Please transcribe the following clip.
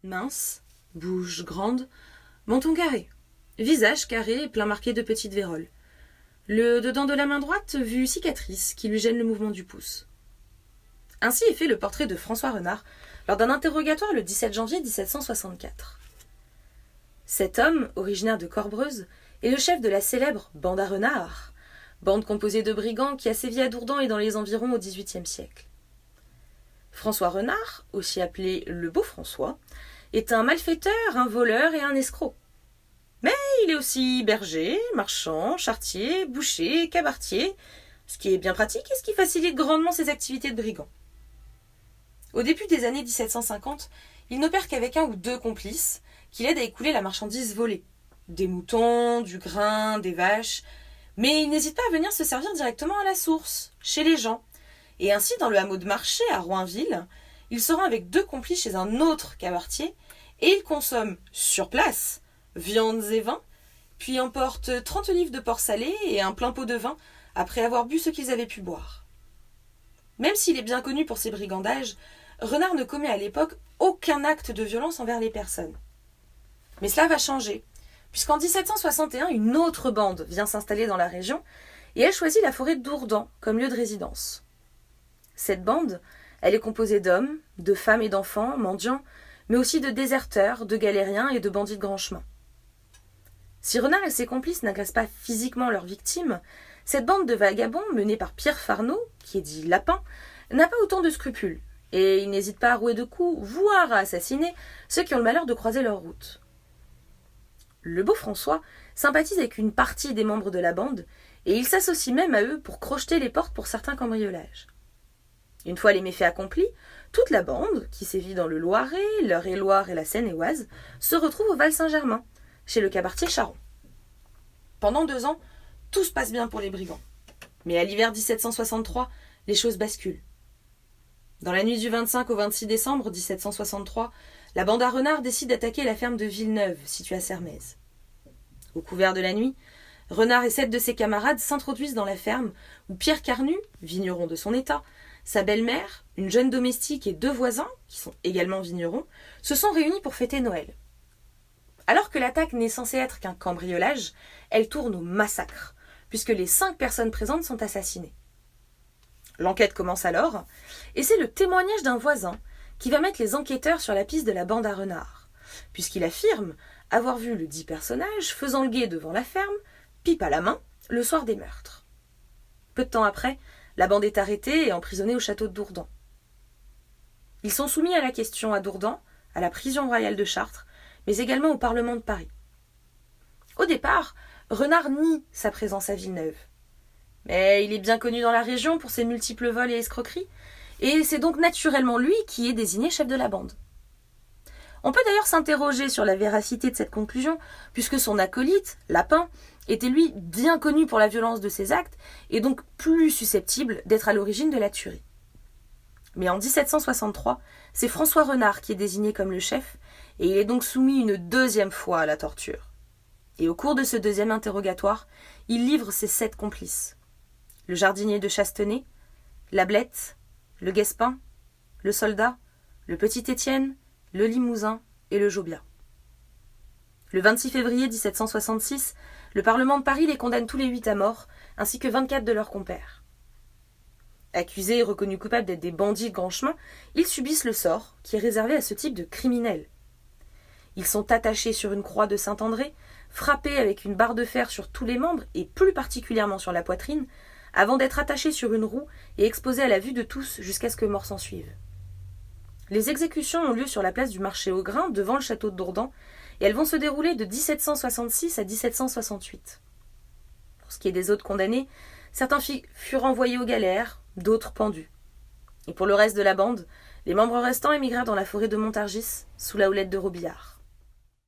Mince, bouche grande, menton carré, visage carré et plein marqué de petites vérolles. Le dedans de la main droite vue cicatrice qui lui gêne le mouvement du pouce. Ainsi est fait le portrait de François Renard lors d'un interrogatoire le 17 janvier 1764. Cet homme, originaire de Corbreuse, est le chef de la célèbre bande à Renard, bande composée de brigands qui a sévi à Dourdan et dans les environs au XVIIIe siècle. François Renard, aussi appelé le Beau François, est un malfaiteur, un voleur et un escroc. Mais il est aussi berger, marchand, charretier, boucher, cabaretier, ce qui est bien pratique et ce qui facilite grandement ses activités de brigand. Au début des années 1750, il n'opère qu'avec un ou deux complices qui l'aident à écouler la marchandise volée. Des moutons, du grain, des vaches. Mais il n'hésite pas à venir se servir directement à la source, chez les gens. Et ainsi, dans le hameau de Marché, à Roinville, il se rend avec deux complices chez un autre cabaretier et il consomme sur place viandes et vins, puis emporte 30 livres de porc salé et un plein pot de vin après avoir bu ce qu'ils avaient pu boire. Même s'il est bien connu pour ses brigandages, Renard ne commet à l'époque aucun acte de violence envers les personnes. Mais cela va changer, puisqu'en 1761, une autre bande vient s'installer dans la région et elle choisit la forêt de Dourdan comme lieu de résidence. Cette bande, elle est composée d'hommes, de femmes et d'enfants, mendiants, mais aussi de déserteurs, de galériens et de bandits de grand chemin. Si Renard et ses complices n'agressent pas physiquement leurs victimes, cette bande de vagabonds, menée par Pierre Farnot, qui est dit Lapin, n'a pas autant de scrupules, et il n'hésite pas à rouer de coups, voire à assassiner ceux qui ont le malheur de croiser leur route. Le Beau François sympathise avec une partie des membres de la bande, et il s'associe même à eux pour crocheter les portes pour certains cambriolages. Une fois les méfaits accomplis, toute la bande, qui sévit dans le Loiret, l'Eure-et-Loir et la Seine-et-Oise, se retrouve au Val-Saint-Germain, chez le cabaretier Charon. Pendant 2 ans, tout se passe bien pour les brigands. Mais à l'hiver 1763, les choses basculent. Dans la nuit du 25 au 26 décembre 1763, la bande à Renard décide d'attaquer la ferme de Villeneuve, située à Sermaize. Au couvert de la nuit, Renard et 7 de ses camarades s'introduisent dans la ferme où Pierre Carnu, vigneron de son état, sa belle-mère, une jeune domestique et 2 voisins, qui sont également vignerons, se sont réunis pour fêter Noël. Alors que l'attaque n'est censée être qu'un cambriolage, elle tourne au massacre, puisque les 5 personnes présentes sont assassinées. L'enquête commence alors, et c'est le témoignage d'un voisin qui va mettre les enquêteurs sur la piste de la bande à Renard, puisqu'il affirme avoir vu le dit personnage faisant le guet devant la ferme, pipe à la main, le soir des meurtres. Peu de temps après, la bande est arrêtée et emprisonnée au château de Dourdan. Ils sont soumis à la question à Dourdan, à la prison royale de Chartres, mais également au Parlement de Paris. Au départ, Renard nie sa présence à Villeneuve. Mais il est bien connu dans la région pour ses multiples vols et escroqueries, et c'est donc naturellement lui qui est désigné chef de la bande. On peut d'ailleurs s'interroger sur la véracité de cette conclusion, puisque son acolyte, Lapin, était lui bien connu pour la violence de ses actes, et donc plus susceptible d'être à l'origine de la tuerie. Mais en 1763, c'est François Renard qui est désigné comme le chef, et il est donc soumis une 2e fois à la torture. Et au cours de ce 2e interrogatoire, il livre ses 7 complices. Le jardinier de Chastenay, l'Ablette, le Guespin, le Soldat, le Petit Étienne, le Limousin et le Jobia. Le 26 février 1766, le Parlement de Paris les condamne tous les 8 à mort, ainsi que 24 de leurs compères. Accusés et reconnus coupables d'être des bandits de grand chemin, ils subissent le sort qui est réservé à ce type de criminels. Ils sont attachés sur une croix de Saint-André, frappés avec une barre de fer sur tous les membres et plus particulièrement sur la poitrine, avant d'être attachés sur une roue et exposés à la vue de tous jusqu'à ce que mort s'en suive. Les exécutions ont lieu sur la place du marché au grain, devant le château de Dourdan, et elles vont se dérouler de 1766 à 1768. Pour ce qui est des autres condamnés, certains furent envoyés aux galères, d'autres pendus. Et pour le reste de la bande, les membres restants émigrèrent dans la forêt de Montargis, sous la houlette de Robillard.